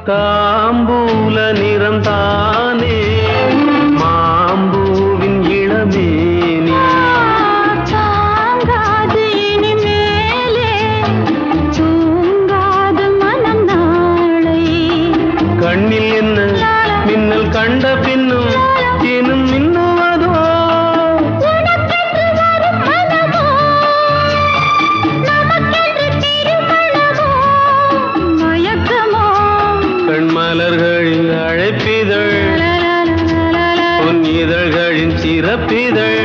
தாம்பூல நிறம் தானே மாம்பூவின் இளமேனி தாங்காது இனிமேலே தூங்காது மனம் நாளை கண்ணில் என்ன மின்னல் கண்ட பின்னும் தினும் மின்னுவதோ உனக்கென்று வரும் மனமோ நமக்கென்று திருமணமோ மயக்கமோ கண்மலர்களின் அழைப்பிதழ் பொன் இதழ்களின் சிறப்பிதழ்